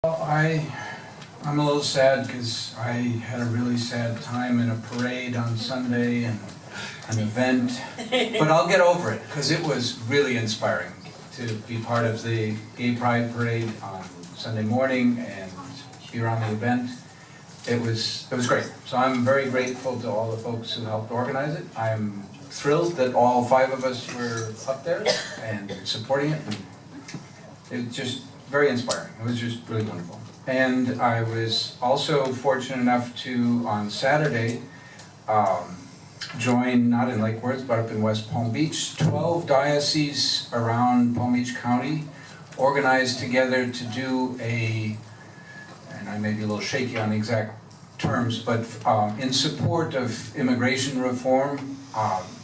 I'm a little sad because I had a really sad time in a parade on Sunday and an event, but I'll get over it because it was really inspiring to be part of the Gay Pride Parade on Sunday morning and be around the event. It was great. So I'm very grateful to all the folks who helped organize it. I'm thrilled that all 5 of us were up there and supporting it. And it's just very inspiring. It was just really wonderful. And I was also fortunate enough to, on Saturday, join, not in Lake Worth, but up in West Palm Beach, 12 dioceses around Palm Beach County organized together to do and I may be a little shaky on the exact terms, but in support of immigration reform,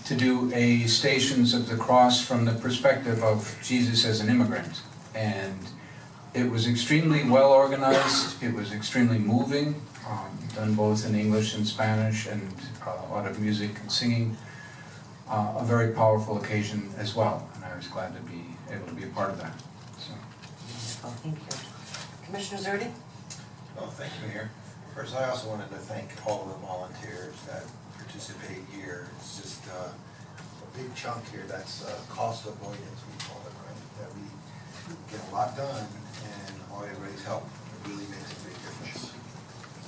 to do a Stations of the Cross from the perspective of Jesus as an immigrant. And it was extremely well organized, it was extremely moving, done both in English and Spanish, and a lot of music and singing. A very powerful occasion as well, and I was glad to be able to be a part of that. So. Oh, thank you. Commissioner Zerdy? Oh, thank you, Mayor. First, I also wanted to thank all of the volunteers that participate here. It's just a big chunk here that's cost avoidance, we call it, right? That we get a lot done, and all everybody's help really makes a big difference.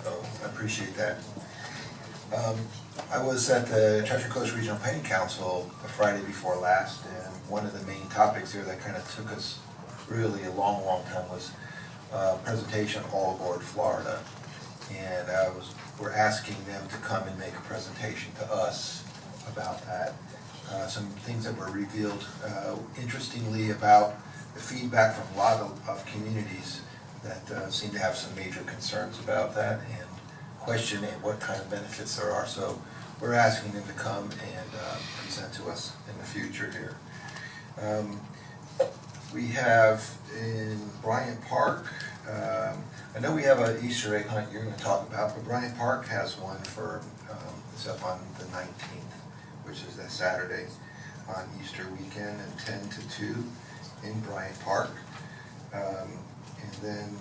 So I appreciate that. I was at the Treasure Coast Regional Planning Council the Friday before last, and one of the main topics there that kind of took us really a long time was presentation All Aboard Florida. And we're asking them to come and make a presentation to us about that. Some things that were revealed, interestingly, about the feedback from a lot of communities that seem to have some major concerns about that and questioning what kind of benefits there are. So we're asking them to come and present to us in the future here. We have in Bryant Park, I know we have an Easter egg hunt you're going to talk about, but Bryant Park has one for, it's up on the 19th, which is that Saturday on Easter weekend, and 10 to 2 in Bryant Park. And then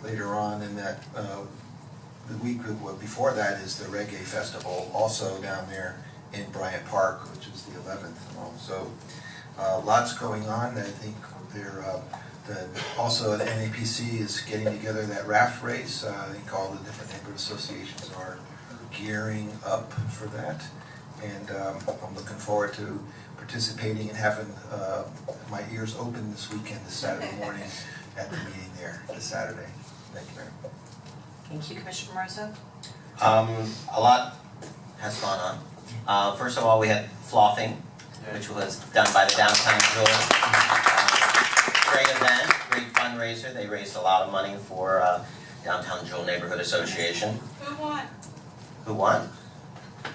later on in that, the week before that is the Reggae Festival, also down there in Bryant Park, which is the 11th. So lots going on. I think they're also the NAPC is getting together that raft race. I think all the different neighborhood associations are gearing up for that, and I'm looking forward to participating and having my ears open this weekend, this Saturday morning at the meeting there this Saturday. Thank you, Mayor. Thank you, Commissioner Morrison. A lot has gone on. First of all, we had Floffing, which was done by the Downtown Jewel. Great event, great fundraiser. They raised a lot of money for Downtown Jewel Neighborhood Association. Who won? Who won?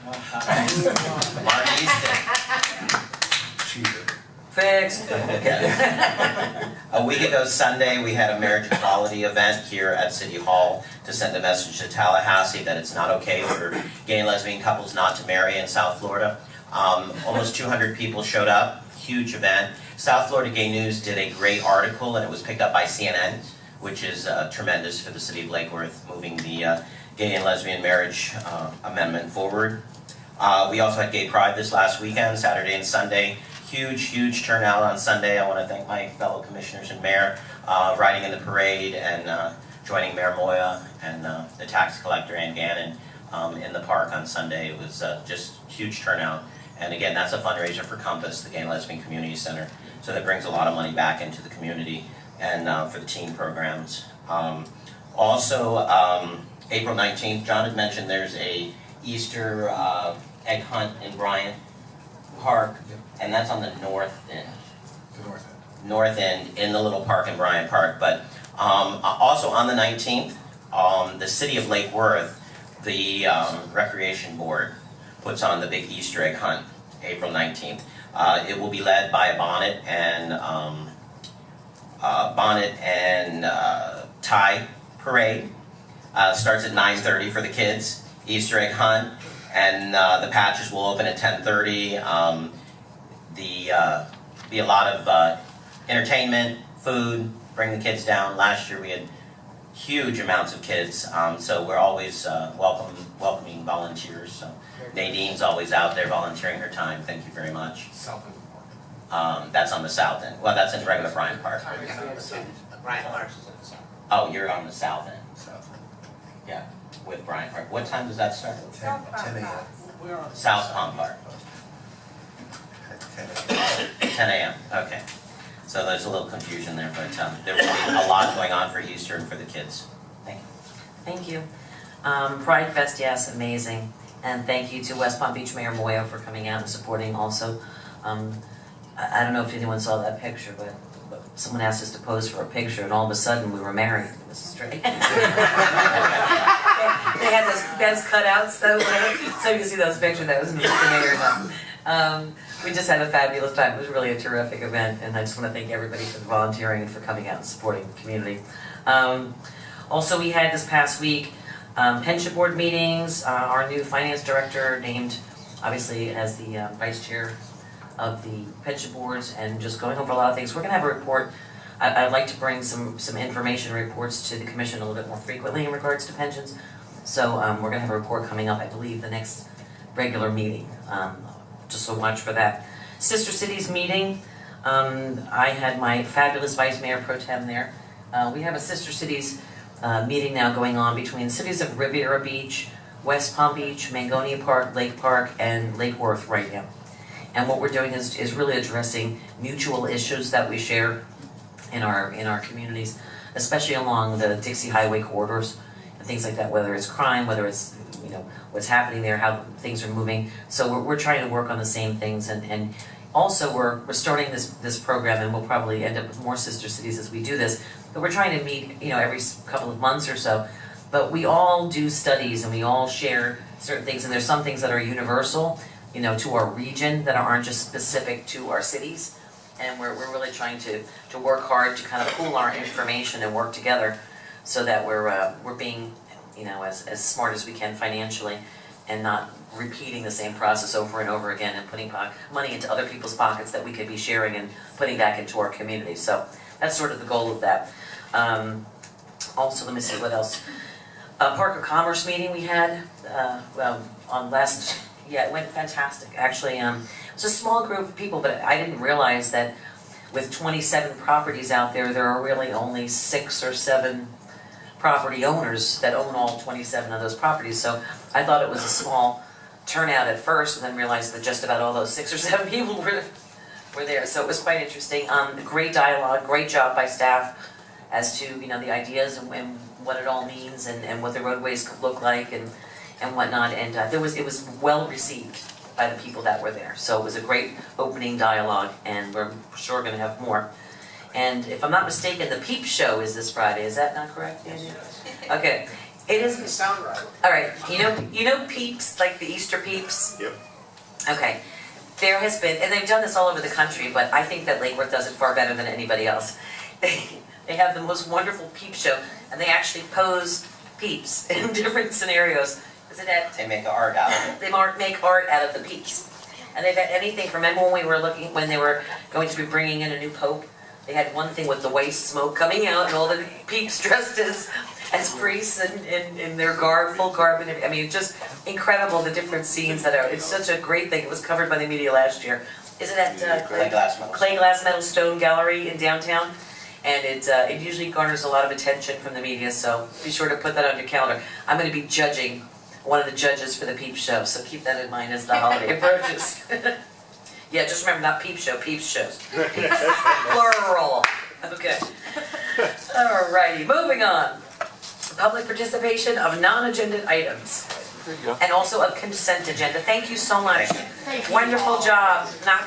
Mark Easton. Cheater. Fixed. Okay. A week ago Sunday, we had a marriage equality event here at City Hall to send a message to Tallahassee that it's not okay for gay and lesbian couples not to marry in South Florida. Almost 200 people showed up. Huge event. South Florida Gay News did a great article, and it was picked up by CNN, which is tremendous for the city of Lake Worth, moving the gay and lesbian marriage amendment forward. We also had Gay Pride this last weekend, Saturday and Sunday. Huge turnout on Sunday. I want to thank my fellow commissioners and mayor riding in the parade and joining Mayor Moya and the tax collector Ann Gannon in the park on Sunday. It was just huge turnout. And again, that's a fundraiser for Compass, the Gay and Lesbian Community Center. So that brings a lot of money back into the community and for the teen programs. Also, April 19th, John had mentioned there's a Easter egg hunt in Bryant Park, and that's on the north end. The north end. North end in the little park in Bryant Park. But also on the 19th, the city of Lake Worth, the Recreation Board, puts on the big Easter egg hunt, April 19th. It will be led by a bonnet and tie parade. Starts at 9:30 for the kids. Easter egg hunt, and the patches will open at 10:30. Be a lot of entertainment, food, bring the kids down. Last year we had huge amounts of kids, so we're always welcoming volunteers. So Nadine's always out there volunteering her time. Thank you very much. South End Park. That's on the south end. Well, that's in regular Bryant Park. Brian Parks is on the south. Oh, you're on the south end. South End. Yeah, with Bryant Park. What time does that start? 10 a.m. We're on the South Palm Park. At 10 a.m. 10 a.m. Okay. So there's a little confusion there, but there will be a lot going on for Easter and for the kids. Thank you. Thank you. Pride Fest, yes, amazing. And thank you to West Palm Beach Mayor Moyo for coming out and supporting also. I don't know if anyone saw that picture, but someone asked us to pose for a picture, and all of a sudden we were married. It was straight. They had those cutouts, though, so you can see those pictures. That was the mayor. We just had a fabulous time. It was really a terrific event, and I just want to thank everybody for the volunteering and for coming out and supporting the community. Also, we had this past week pension board meetings. Our new finance director named, obviously, as the vice chair of the pension boards, and just going over a lot of things. We're going to have a report. I'd like to bring some information reports to the commission a little bit more frequently in regards to pensions. So we're going to have a report coming up, I believe, the next regular meeting. Just so watch for that. Sister Cities meeting. I had my fabulous Vice Mayor Pro Tem there. We have a Sister Cities meeting now going on between cities of Riviera Beach, West Palm Beach, Mangonia Park, Lake Park, and Lake Worth right now. And what we're doing is really addressing mutual issues that we share in our communities, especially along the Dixie Highway corridors and things like that, whether it's crime, whether it's what's happening there, how things are moving. So we're trying to work on the same things, and also we're starting this program, and we'll probably end up with more sister cities as we do this, but we're trying to meet every couple of months or so. But we all do studies and we all share certain things, and there's some things that are universal to our region that aren't just specific to our cities. And we're really trying to work hard to kind of pool our information and work together so that we're being as smart as we can financially, and not repeating the same process over and over again and putting money into other people's pockets that we could be sharing and putting back into our community. So that's sort of the goal of that. Also, let me see what else. Park of Commerce meeting we had on last. Yeah, it went fantastic. Actually, it was a small group of people, but I didn't realize that with 27 properties out there, there are really only 6 or 7 property owners that own all 27 of those properties. So I thought it was a small turnout at first, and then realized that just about all those 6 or 7 people were there. So it was quite interesting. Great dialogue, great job by staff as to the ideas and what it all means, and what the roadways could look like and whatnot. And it was well received by the people that were there. So it was a great opening dialogue, and we're sure going to have more. And if I'm not mistaken, the Peep Show is this Friday. Is that not correct, Andy? Okay. It is. You sound right. All right. You know Peeps, like the Easter Peeps? Yep. Okay. There has been, and they've done this all over the country, but I think that Lake Worth does it far better than anybody else. They have the most wonderful Peep Show, and they actually pose peeps in different scenarios. Is it at? They make art out of it. They make art out of the peeps. And they've had anything from, remember when they were going to be bringing in a new pope? They had one thing with the white smoke coming out and all the peeps dressed as priests and in their full garb. And I mean, it's just incredible the different scenes that are. It's such a great thing. It was covered by the media last year. Is it at Clay Glass Metal Stone Gallery in downtown? And it usually garners a lot of attention from the media, so be sure to put that on your calendar. I'm going to be judging, one of the judges for the Peep Show, so keep that in mind as the holiday approaches. Yeah, just remember, not Peep Show, Peeps shows. Peeps, plural. Okay. Alrighty, moving on. Public participation of non-agenda items. And also of consent agenda. Thank you so much. Thank you. Wonderful job.